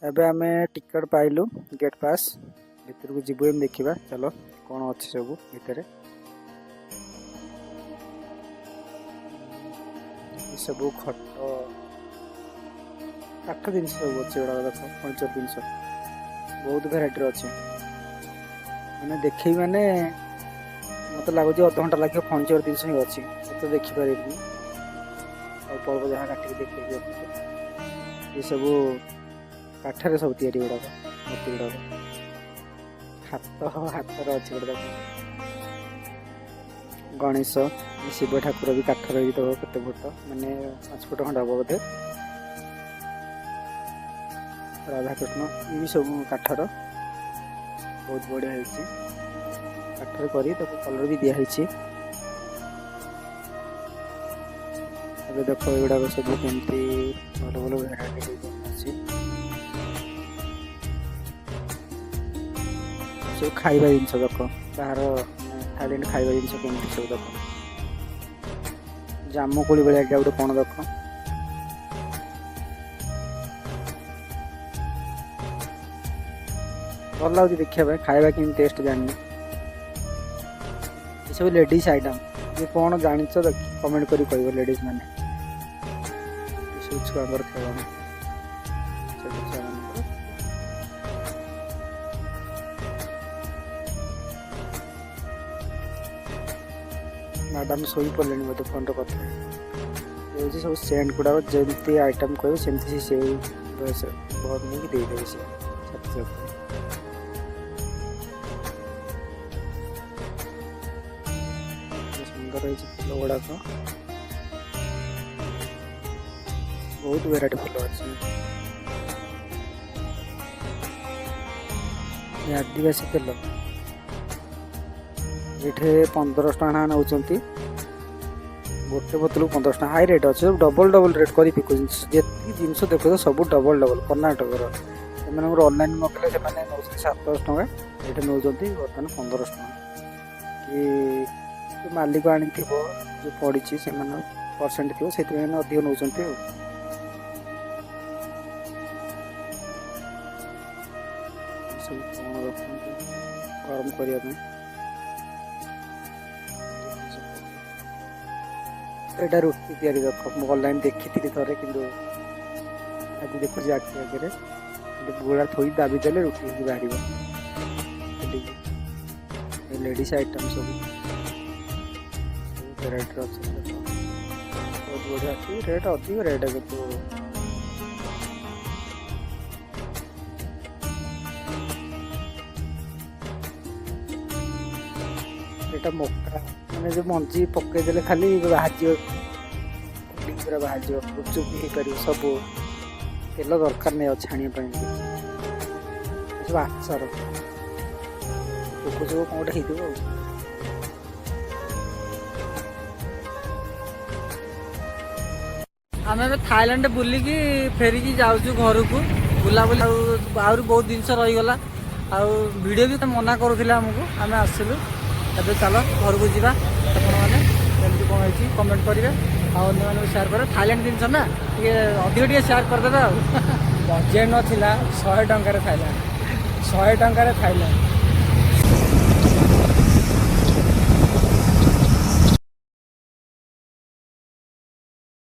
एबे आमे ticket पाइलु gate पास भीतर को जीवु एम देखिबा चलो कौन अच्छे सब भितर सब खट काठ जिन सब अच्छे गुड़ा देख फर्णिचर जिन बहुत भेराइटर अच्छे मैंने देखे मैंने मत लगुच अध घंटा लगे फर्णिचर जिन ही अच्छी तो देखिपारे अल्प अल्प जहाँ काटिक देख ये सब काठर सब तैयारी गुड़ाक मूर्ति गुड़ाक हाथ अच्छे गुड़ा गणेश शिव ठाकुर भी काठर ही तो केते फुट माने 5 फुट खंड हम बोधे राधाकृष्ण ये सब काठर बहुत बढ़िया है काठर करी कलर भी दिखाई अब देख एगुड़ा सब केमती भल भल भेराइटी सब खाइबा जिनस देख बाहर थाईलैंड खाइबा जिनस केमती सब देख जामुकोली भाया गोटे कौन देख भल लगे देखा खाइबा कि टेस्ट जानी ये सब लेडीज आइटम ये कौन जान कमेंट करी कह लेडीज मैंने छुआ खेल मैडम शोई पड़े बोधे फोन कथा ये सब सेंट गुड़ाक जमी आइटम कह सेमती से बहुत नहीं देदेवी से सुंदर फूल गुड़ाक बहुत वेराइटी फूल अच्छे आदिवासी तेल ये 15 टका नौ गोटे बोतल 15 टका हाई रेट अच्छे डबल डबल रेट कर जी जिनस देख सब डबल डबल कर्णाटक से ऑनलाइन मगले से 7-10 टका ये नौ बर्तमान 15 टका कि मालिक आनी जो पड़ी से परसेंट थी से अधिक नौ गरम करने एटा रुटी तैयारी देख ऑनलाइन देखी थी थे कि आज देखुची आखि आगे गुड़ा थोड़ी दाबी देले रुटी बाहर लेडीज आइटम सब भेराइटी अच्छे बहुत बढ़िया अच्छी रेट अधिक रेट है एटा मक्का मैंने जो मंजी पकईदे खाली बाहर पूरा बाहर गुपचुप भी हो सब तेल दरकार नहीं छाणिया सब आचार पोक सब कौन गोटे हो आम थाईलैंड बुलिकी फेरिकी जाऊँ घर को बुलाबुली आहरी बहुत जिनस रहीगला वीडियो भी मना करूला आमको आम आसलु ଏବେ ଚାଲ ଘରକୁ ଯିବା ଆପଣମାନେ କେମିତି କ'ଣ ହେଇଛି କମେଣ୍ଟ କରିବେ ଆଉ ଅନ୍ୟମାନଙ୍କୁ ସେୟାର କରିବେ ଥାଇଲାଣ୍ଡ ଜିନିଷ ନା ଟିକେ ଅଧିକ ଟିକେ ସେୟାର କରିଦେବେ ଆଉ ବଜେଟ୍ ନଥିଲା 100 ଟଙ୍କାରେ ଥାଇଲାଣ୍ଡ 100 ଟଙ୍କାରେ ଥାଇଲାଣ୍ଡ